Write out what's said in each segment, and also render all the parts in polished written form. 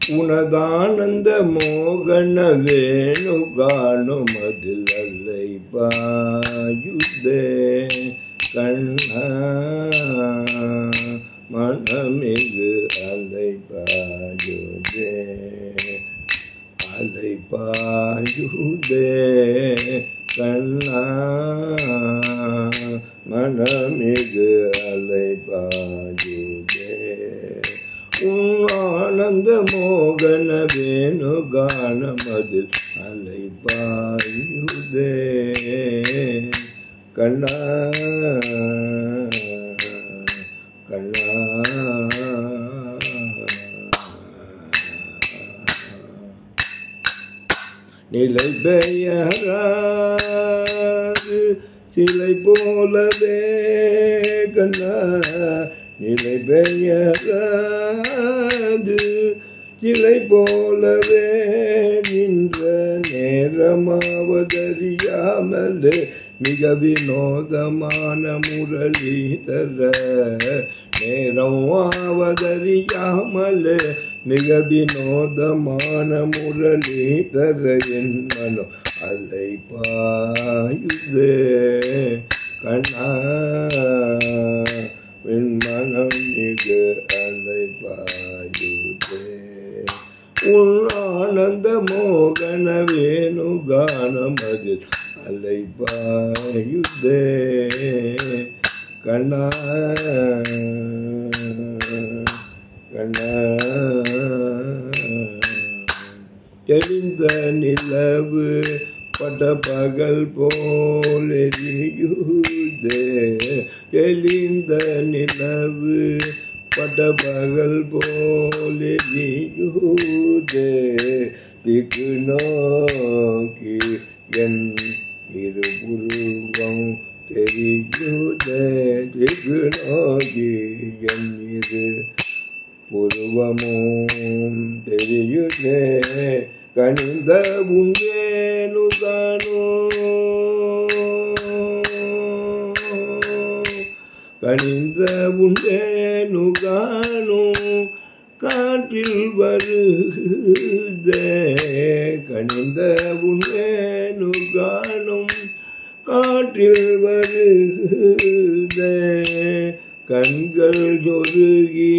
உனதானந்த மோகன வேணு காணும் அதில் அல்லை பாயுதே கண்ணா மனமிகு அலை பாயுதே அலை பாயுதே கண்ணா மனமிகு அலை பாயுதே ஆனந்த மோகன வேணு கானமதில் அலை பாயுதே கண்ணா கண்ணா நிலை பெயராது சிலை போலவே கண்ணா நிலை பெயராது சிலை போலவே நின்ற நேரமாவதறியாமலே மிக வினோதமான முரளிதர நேரம் ஆவதறியாமலே மிக வினோதமான முரளிதர என் மனம் அலை பாயுதே கண்ணா என் மனம் மிகு அலை பாயுதே உன் ஆனந்த மோகன வேணு கானமதில் அலை பாயுதே கண்ணா கண்ணா தெரிந்த நிலவு பட்ட பகல் போல் எரியுதே தெளிந்த நிலவு பட்ட பகல் போல் எரியுதே திக்கு நோக்கி என் இருபுருவம் தெரியுதே திக்கு நோக்கி என் இரு புருவமும் தெரியுதே கனிந்த உண்டேனு காணோ கனிந்த உண்டேனு காணோ காற்றில் வருதே கனிந்த உண்டேனு காணும் காற்றில் வருதே கண்கள் சொருகி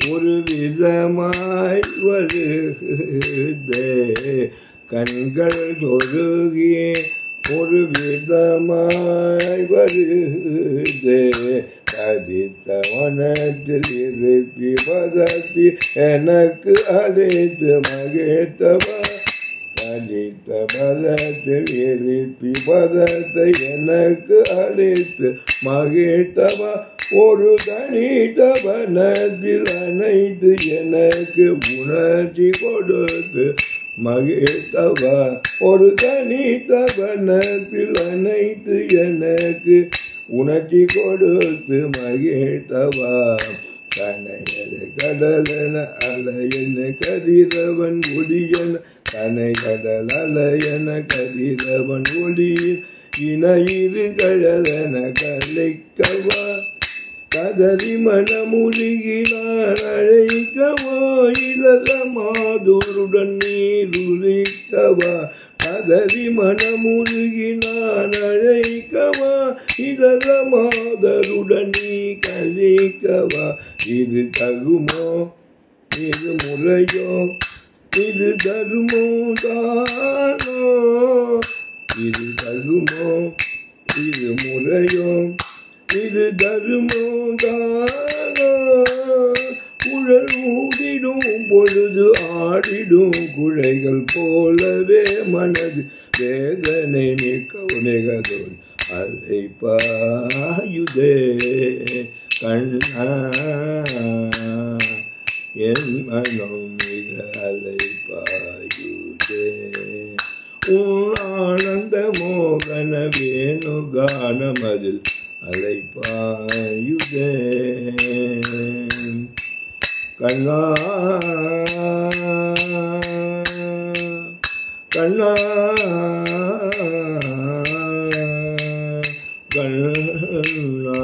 ஒரு விதமாய் வருதே கண்கள் சொருகி ஒரு விதமாய் வருதே கதித்த வனத்தில் இருப்பி பதத்தி எனக்கு அழைத்து மகிழ்த்தவா கதித்த பதத்தில் இருப்பி பதத்தை எனக்கு அழைத்து மகிழ்த்தவா ஒரு தனித்தவனத்தில் அனைத்து எனக்கு உணர்ச்சி கொடுத்து மகிழ்த்தவா ஒரு தனித்தவனத்தில் அனைத்து எனக்கு உணர்ச்சி கொடுத்து மகிழ்த்தவா கனையல கடலன அலையன கதிரவன் ஒளியன கனை கடல் அலையன கதிரவன் ஒளியின் இணையிரு கழலன கலைக்கவா கதறி மனமுருகி நான் அழைக்கவா இதர மாதோருடன் நீருரிக்கவா கதறி மனமுருகி நான் அழைக்கவா இதர மாதருடன் நீ கழிக்கவா இது தகுமோ இது முறையோ இது தருமோ தானோ இது தகுமோ இது முறையோ இது தருமோ தானோ குழல் ஊதிடும் பொழுது ஆடிடும் குழைகள் போலவே மனது வேதனை மிகதோல் அலை பாயுதே கண்ணா என் மனம் மிக அலை பாயுதே உன் ஆனந்த மோகன வேணு கானமதில் அலை பாயுதே கண்ணா கண்ணா கண்ணா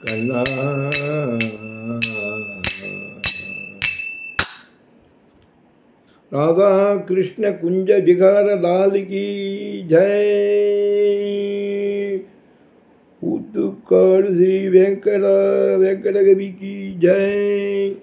கண்ணா राधा कृष्ण कुंज विहार लाल की जय। उत्कल श्री वेंकट कवि की जय।